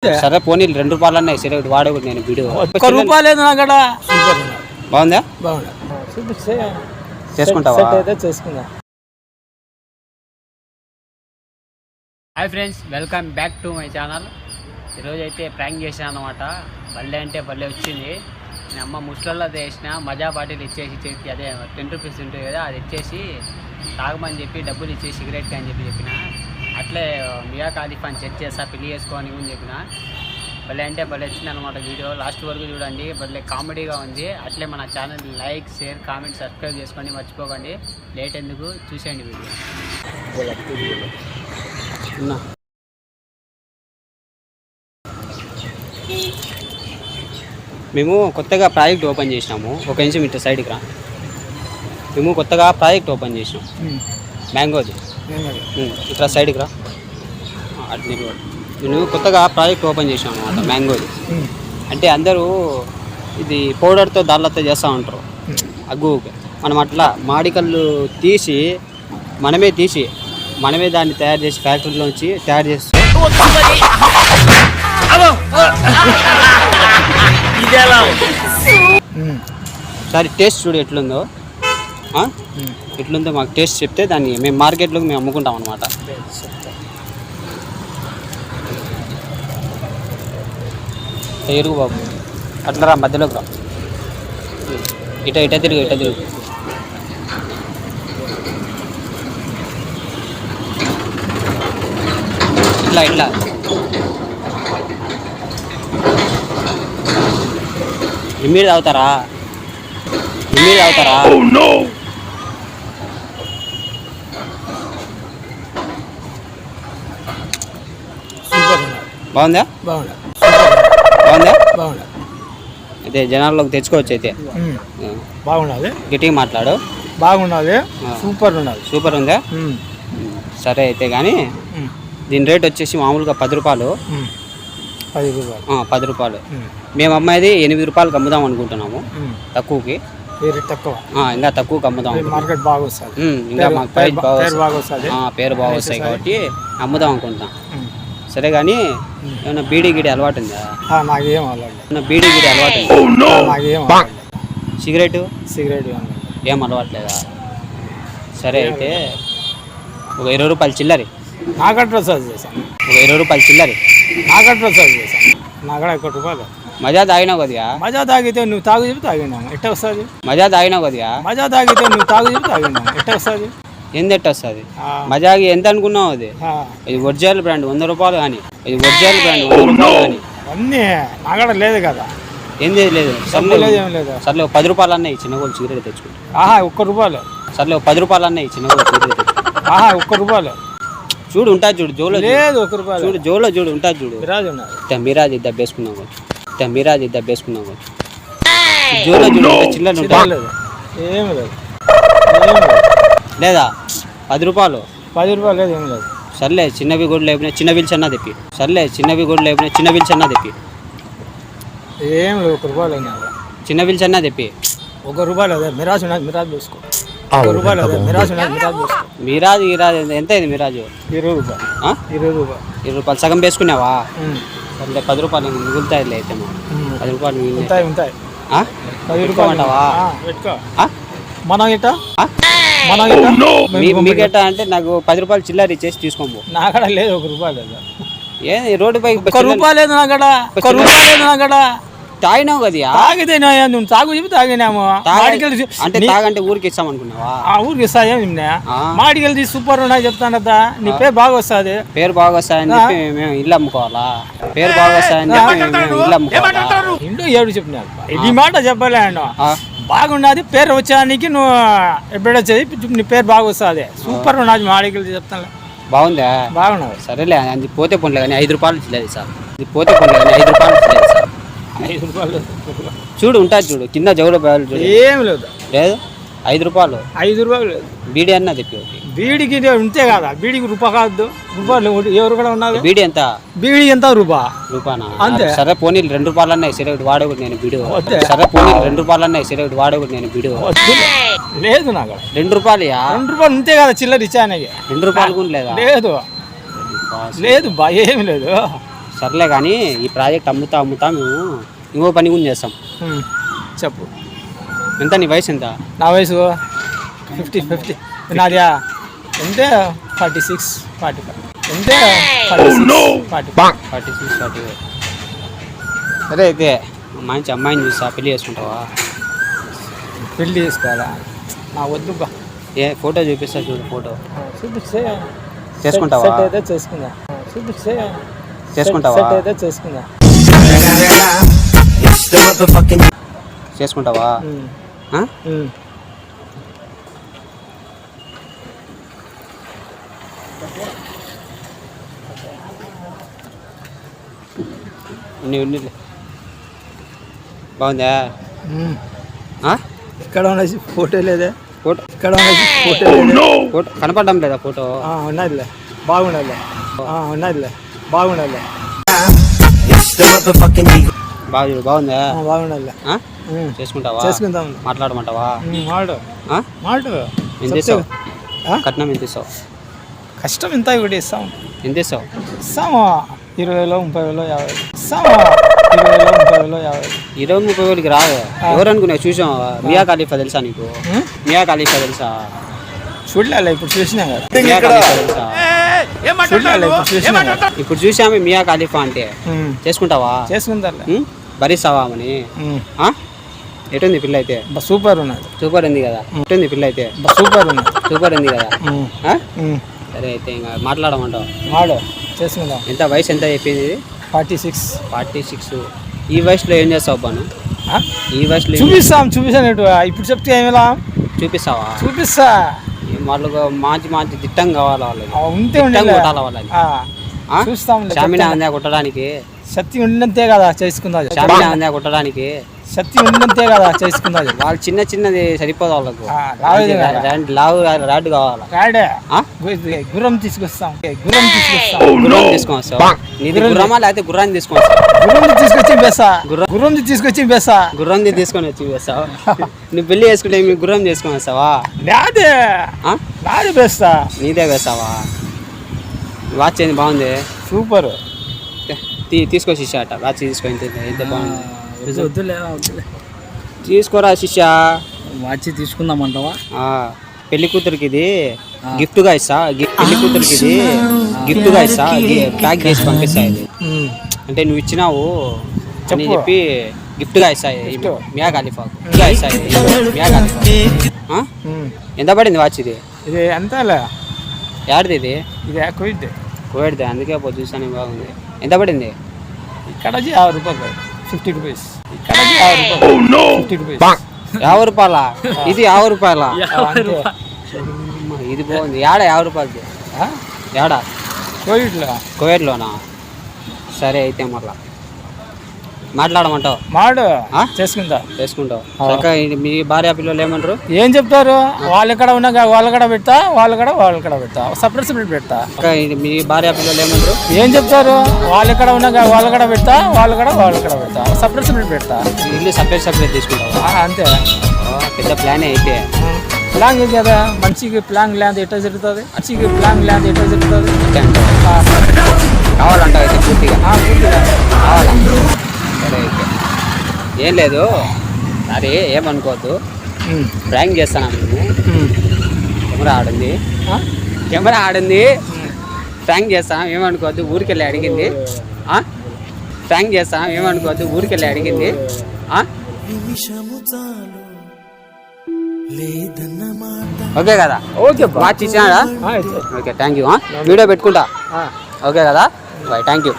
సరే పోనీ 2 రూపాయలన్నా సరే వాడే నేను వీడియో రూపాయలు లేదు అక్కడ బాగుందా బాగుందా చేసుకుంటావా చేసుకుందా. Hi friends, welcome back to my channel. ఈరోజు అయితే ప్రాంక్ చేసాను అనమాట. బల్లె అంటే బల్లె వచ్చింది. నేను అమ్మ ముస్లల్లో వేసిన మజా బాటిల్ ఇచ్చేసి అదే 10 రూపీస్ ఉంటుంది కదా, అది ఇచ్చేసి తాగమని చెప్పి డబ్బులు ఇచ్చేసి సిగరెట్కి అని చెప్పిన. అట్లే మియా ఖలీఫాని చెక్ చేస్తా పెళ్లి చేసుకోని అని చెప్పిన. భలే అంటే భలే వచ్చింది అనమాట. వీడియో లాస్ట్ వరకు చూడండి, భలే కామెడీగా ఉంది. అట్లే మన channel like, share, comment, subscribe చేసుకోండి, మర్చిపోకండి. లేట్ ఎందుకు, చూసేయండి వీడియో. మేము కొత్తగా ప్రాజెక్ట్ ఓపెన్ చేసినాము. ఒక నిమిషం ఇట్లా సైడ్కి రా. మేము కొత్తగా ప్రాజెక్ట్ ఓపెన్ చేసినాం, మ్యాంగోది. ఇట్లా సైడ్కి రా. నేను కొత్తగా ప్రాజెక్ట్ ఓపెన్ చేసాం అన్నమాట, మ్యాంగోది. అంటే అందరూ ఇది పౌడర్తో దాళ్ళతో చేస్తూ ఉంటారు అగ్గు. మనం అట్లా మాడికల్లు తీసి మనమే దాన్ని తయారు చేసి ఫ్యాక్టరీలోంచి తయారు చేస్తాం. సరే టేస్ట్ చూడు ఎట్లుందో, ఎట్లుందో మాకు టేస్ట్ చెప్తే దాన్ని మేము మార్కెట్లోకి మేము అమ్ముకుంటాం అనమాట. ఎరుగు బాబు, అట్లా రా, మధ్యలోకి రా. ఇట తిరుగు ఇట్లా ఇమ్మీడి తాగుతారా? బాగుందా? అయితే జనాల్లోకి తెచ్చుకోవచ్చు. అయితే బాగున్నది, గట్టిగా మాట్లాడు. బాగున్నది, సూపర్ ఉందా? సరే అయితే కానీ దీని రేట్ వచ్చేసి మామూలుగా 10 రూపాయలు. 10 రూపాయలు. మేము అమ్మాయిది 8 రూపాయలకి అమ్ముదాం అనుకుంటున్నాము, తక్కువకి. ఇంకా తక్కువకి అమ్ముదాం. మార్కెట్ బాగా వస్తుంది, ఇంకా మాకు పేరు బాగా వస్తాయి కాబట్టి అమ్ముదాం అనుకుంటున్నాం. సరే కానీ ఏమన్నా బీడీ గిడి అలవాటు ఉందా? బీడీ గిడి అలవాటు ఉందా? సిగరెట్ ఏం అలవాట్లేదా? సరే అయితే ఒక 20 రూపాయలు చిల్లరి నాకట్లా సార్ చేశాను. ఒక 20 రూపాయలు చిల్లరి నాకట్లా సార్ చేశాను. నాకడ 1 రూపాయలు. మజా తాగినావు కొద్దిగా. మజా తాగితే నువ్వు తాగు చెప్పి తాగినాము, ఎట్ట వస్తుంది? మజా తాగినావు కొద్దిగా. మజా తాగితే నువ్వు తాగు చెప్పి తాగినాము, ఎట్ట వస్తుంది? ఎంత వస్తుంది? మజాకి ఎంత అనుకున్నావు? అది ఇది ఒరిజినల్ బ్రాండ్ 100 రూపాయలు కానీ. అన్నీ నాగడ లేదు కదా. ఏంది లేదు? సర్లే 10 రూపాయలు అన్నాయి చిన్న గోళ్ళు సిగరెట్ తెచ్చుకుంటా. 1 రూపాయలు. సర్లే 10 రూపాయలు అన్నాయి చిన్న గోళ్ళు సిగరెట్ తెచ్చుకుంటా. 1 రూపాయలు. చూడు ఉంటా చూడు, జోలో లేదు 1 రూపాయలు. చూడు జోలో చూడు ఉంటా చూడు. మిరాజ్ ఇద్దా వేసుకున్నాం జోలో చూడు, చిల్లర ఉంటా ఏమి లేదు లేదా? 10 రూపాయలు. 10 రూపాయలు లేదు, ఏమి లేదు. సర్లే చిన్నవి కూడా లేపినా చిన్న బిల్స్ అన్నా తెప్పి. ఏం లేదు, 1 రూపాయలు చిన్న బిల్స్ అన్నా తెప్పి. 1 రూపాయలు అదే మిరాజ్ ఉన్నది, మిరాజ్ వేసుకో. 1 రూపాయలు అదే మిరాజ్ ఉన్నది, మిరాజ్ వేసుకో. మిరాజ్ ఎంత అయింది? మిరాజు 20 రూపాయలు. 20 రూపాయలు సగం వేసుకున్నావా? సర్లే 10 రూపాయలు మిగులుతాయి అయితే. 10 రూపాయలు ఉంటాయి. 10 రూపాయలు అంటావా? మీకెట్టా అంటే నాకు 10 రూపాయలు చిల్లర ఇచ్చేసి తీసుకోము. నాకడ లేదు 1 రూపాయలు. ఏది రోడ్డు పైకి 1 రూపాయలు లేదు నాకడ. తాగినావు కదా? తాగితే నువ్వు తాగు చెప్పి తాగినాము. అంటే తాగంటే ఊరికి ఇస్తాం అనుకున్నావా? ఊరికి ఇస్తాయా? మాడికెళ్ళి తీసి సూపర్ ఉన్నాయి చెప్తాను కదా. నీ పేరు బాగా వస్తుంది. పేరు బాగా వస్తాయని చెప్పి మేము ఇల్లు అమ్ముకోవాలా? పేరు బాగా వస్తాయని చెప్పి మేము ఇల్లు అమ్ముకోవాలా? ఇంటూ 7 చెప్పినా ఈ మాట చెప్పలే. బాగున్నది పేరు వచ్చానికి నువ్వు ఎప్పుడైనా చదివి నీ పేరు బాగా వస్తుంది. సూపర్ ఉన్నది మాడికెళ్ళి చెప్తాను. బాగున్నది. సరేలే, అది పోతే పోన్లే కానీ 5 రూపాయలు లేదు సార్. 5 రూపాయలు చూడు ఉంటా చూడు, కింద జౌలో చూడు. ఏం లేదు 5 రూపాయలు. 5 రూపాయలు బీడీ అన్నా తెప్పి. బీడికి ఉంటే కదా, బీడికి రూపాయి కాదు, రూపాయలు ఎవరు కూడా ఉన్నారు. బీడీ ఎంత? బీడి ఎంత? రూపానా అంతే. సరే పోనీ 2 రూపాయలు అన్నాయి సిగరెట్ వాడేవాడు నేను వీడియో. సరే పోనీ 2 రూపాయలు అన్నాయి సిగరెట్ వాడేవాడు నేను వీడియో. లేదు నాకు 2 రూపాయలు. 2 రూపాయలు ఉంటే కదా చిల్లర ఇచ్చానకి. 2 రూపాయలు కూడా లేదా? లేదు బా, ఏమి లేదు. సర్లే కానీ ఈ ప్రాజెక్ట్ అమ్ముతా మేము ఇంకో పని కూడా చేస్తాం. చెప్పు. ఎంత నీ వయసు ఎంత? నా వయసు 50 నాది అంటే 46 45 అంటే 46 45. సరే అయితే మంచి అమ్మాయిని చూసా పెళ్లి చేసుకుంటావా? పెళ్లి చేసుకోవాలా? నా వద్దు బా. ఏ ఫోటో చూపిస్తా చూడు. ఫోటో చూపిస్తే చేసుకుంటావా? సెట్ అయితే చేసుకుందా. చూపిస్తే చేసుకుంటావా? సెట్ అయితే చేసుకుందా. చేసుకుంటావా? బాగుందా? ఇక్కడ ఉన్నది ఫోటో లేదే. ఫోటో ఇక్కడ ఉన్నది ఫోటో లేదే. ఫోటో కనపడడం లేదా? ఫోటో ఉన్నదిలే. బాగుండదులే. ఉన్నదిలే. బాగుండదులే. బాగుందా? బాగుండదులే. చేసుకుంటావా? చేసుకుందాం. మాట్లాడమంటావా? మాట్లాడు. ఎంత ఇస్తావు? కట్నం ఎంత ఇస్తావు? కష్టం ఇంత ఒకటి ఇస్తాం. ఎంత ఇస్తావు? ఇస్తాము 20,000 30,000 50,000 ఇస్తాము. 20,000 30,000 50,000. 20-30 వేలకి రాదు. ఎవరు అనుకున్నావు? చూసాం. మియా ఖలీఫా తెలుసా నీకు? మియా ఖలీఫా తెలుసా? చూడలే, ఇప్పుడు చూసినా కదా. మియా ఖలీఫా తెలుసా? చూడలే, ఇప్పుడు చూసినా కదా. ఇప్పుడు చూసామే మియా ఖలీఫా అంటే. చేసుకుంటావా? చేసుకుంటారులే. భరిస్తావా అని? ఎటుంది పిల్ల అయితే? సూపర్ ఉన్నది. సూపర్ ఉంది కదా. ఎటుంది పిల్ల అయితే? సూపర్ ఉన్నది. సూపర్ ఉంది కదా. సరే అయితే ఇంకా మాట్లాడమంటావు? చేసుకుందాం. ఎంత వయసు ఎంత చెప్పింది? 46. ఈ వయసులో ఏం చేస్తావు బాను? ఈ వయసులో చూపిస్తాను. ఇప్పుడు చెప్తే ఏమిలా చూపిస్తావా? చూపిస్తా. వాళ్ళకు మంచి దిట్టం కావాలి. వాళ్ళకి ఉంటే కొట్టాలి. వాళ్ళకి చూస్తాం. స్టామినా ఉందా కొట్టడానికి? శక్తి ఉండంతే కదా చేసుకుందా. స్టామినా ఉందా కొట్టడానికి? శక్తి ఉండంతే కదా చేసుకుందా. వాళ్ళు చిన్నది సరిపోదు. వాళ్ళకు రాడ్ కావాలి. రాడే గుర్రం తీసుకొస్తాం. గుర్రం తీసుకొస్తావు? నీది గుర్రమా లేకపోతే గుర్రాన్ని తీసుకొస్తావు? గుర్రం తీసుకొచ్చి బేసా. గుర్రంది తీసుకొని వచ్చి వేస్తావు. నువ్వు పెళ్లి చేసుకుంటే మీ గుర్రం తీసుకొని వస్తావా? నాదే బేస్తా. నీదే వేస్తావా? వాచ్ ఏంది? బాగుంది. సూపర్. తీసుకొచ్చి శిష్య అట. వాచ్ తీసుకో. ఎంత బాగుంది. వద్దులే. తీసుకోరా శిష్య. వాచ్ తీసుకుందామంటావా? పెళ్లి కూతురికి ఇది గిఫ్ట్గా ఇస్తా. పెళ్లి కూతురికి ఇది గిఫ్ట్గా ఇస్తా. ప్యాక్ చేసి పంపిస్తా. ఇది అంటే నువ్వు ఇచ్చినావు అని చెప్పి గిఫ్ట్గా ఇస్తా. మియా ఖలీఫా ఇస్తా. మియా ఖలీఫా. ఎంత పడింది వాచ్ ఇది? ఇది ఎంతలే? ఏడది ఇది? ఇది కోవిడ్ది. అందుకే చూసాను. బాగుంది. ఎంత పడింది? ఇక్కడ 50 రూపాయలు. 50 రూపీస్. ఇక్కడ 50 రూపీస్. 50 రూపాయలా? ఇది 50 రూపాయలా? ఇది బాగుంది. ఏడా 50 రూపాయలది? ఏడా? కోవిడ్లోనా? సరే అయితే మళ్ళా మాట్లాడమంటావు? చేసుకుంటావు. మీ భార్య పిల్లలు ఏమంటారు? ఏం చెప్తారు? వాళ్ళు ఎక్కడ ఉన్నా వాళ్ళు కూడా పెడతా. వాళ్ళు పెడతా. సపరేట్ పెడతా. మీ భార్య పిల్లలు ఏమంటారు? ఏం చెప్తారు? వాళ్ళు ఎక్కడ ఉన్నా వాళ్ళు కూడా పెడతా. వాళ్ళు కూడా పెడతా. సపరేట్ పెడతా. ఇల్లు సపరేట్ తీసుకుంటావు? అంతే. పెద్ద ప్లాన్ అయితే. ప్లాన్ కదా. మంచిగా ప్లాన్ లేదు ఎట్లా జరుగుతుంది? కావాలంటావు అయితే పూర్తిగా? కావాలా? సరే అయితే ఏం లేదు. సరే ఏమనుకోవద్దు. ప్రాంక్ చేస్తాను. మేము కెమెరా ఆడింది. ప్రాంక్ చేస్తాం. ఏమనుకోవద్దు. ఊరికెళ్ళి అడిగింది. ప్రాంక్ చేస్తాం. ఏమనుకోవద్దు. ఊరికెళ్ళి అడిగింది. ఓకే కదా? వాచ్ ఇచ్చినాడా? Okay thank you. వీడియో పెట్టుకుంటా. ఓకే కదా? బాయ్. Thank you.